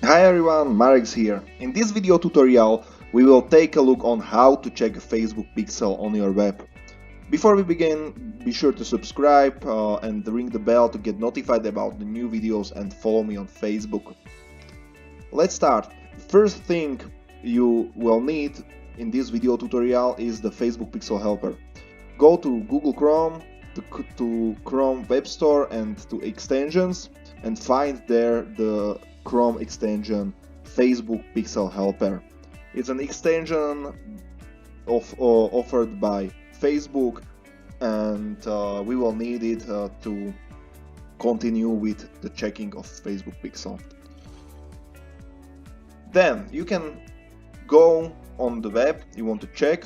Hi everyone, Marek here. In this video tutorial, we will take a look on how to check a Facebook pixel on your web. Before we begin, be sure to subscribe and ring the bell to get notified about the new videos and follow me on Facebook. Let's start. First thing you will need in this video tutorial is the Facebook Pixel Helper. Go to Google Chrome, to Chrome Web Store and to extensions and find there the Chrome extension Facebook Pixel Helper. It's an extension offered by Facebook, and we will need it to continue with the checking of Facebook Pixel. Then you can go on the web, you want to check,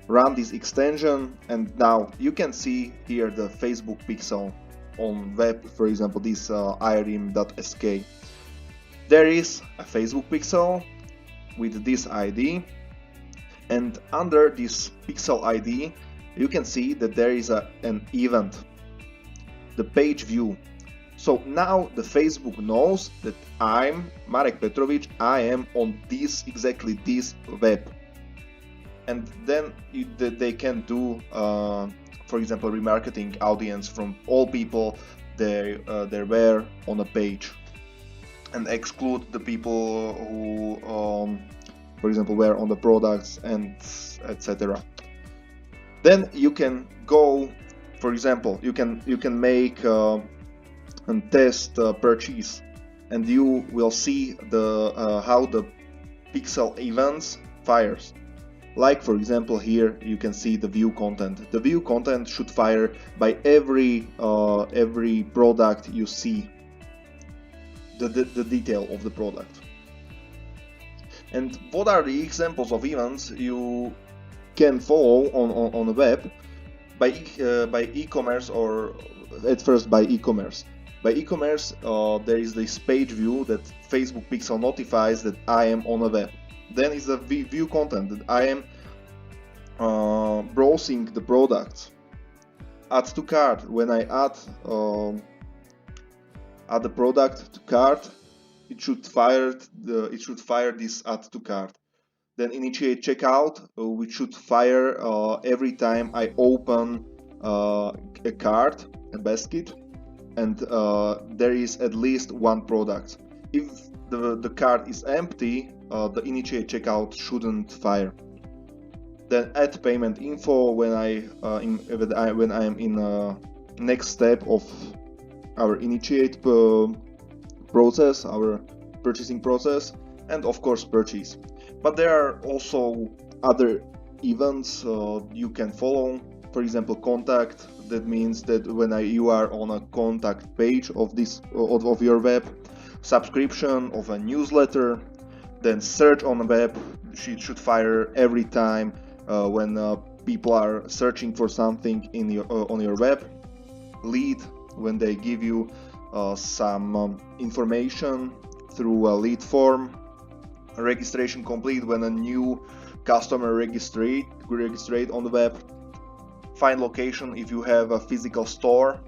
run this extension, and now you can see here the Facebook Pixel on web, for example this irim.sk. There is a Facebook Pixel with this ID, and under this Pixel ID you can see that there is an event, the page view. So now the Facebook knows that I'm Marek Petrovic, I am on exactly this web, and then they can do for example remarketing audience from all people they were on a page, and exclude the people who for example were on the products and etc. Then you can go, for example you can make and test purchase, and you will see the how the pixel events fires. Like for example here you can see the view content. The view content should fire by every product you see, the detail of the product. And what are the examples of events you can follow on the web by e-commerce, or at first by e-commerce? By e-commerce, there is this page view that Facebook Pixel notifies that I am on a web. Then is the view content that I am browsing the products. Add to cart. When I add the product to cart, it should fire this add to cart. Then initiate checkout, which should fire every time I open a cart, a basket, and there is at least one product. If the cart is empty, the initiate checkout shouldn't fire. Then add payment info when I am in next step of our initiate process, our purchasing process, and of course purchase. But there are also other events you can follow. For example, contact. That means that when you are on a contact page of your web. Subscription of a newsletter. Then search on the web. It should fire every time when people are searching for something on your web. Lead, when they give you some information through a lead form. Registration complete, when a new customer registrate on the web. Find location if you have a physical store,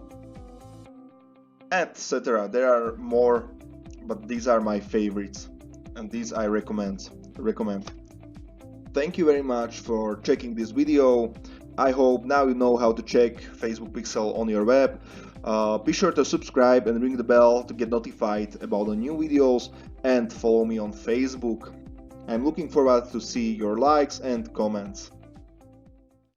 etc. There are more, but these are my favorites, and these I recommend. Thank you very much for checking this video. I hope now you know how to check Facebook Pixel on your web. Be sure to subscribe and ring the bell to get notified about the new videos, and follow me on Facebook. I'm looking forward to see your likes and comments.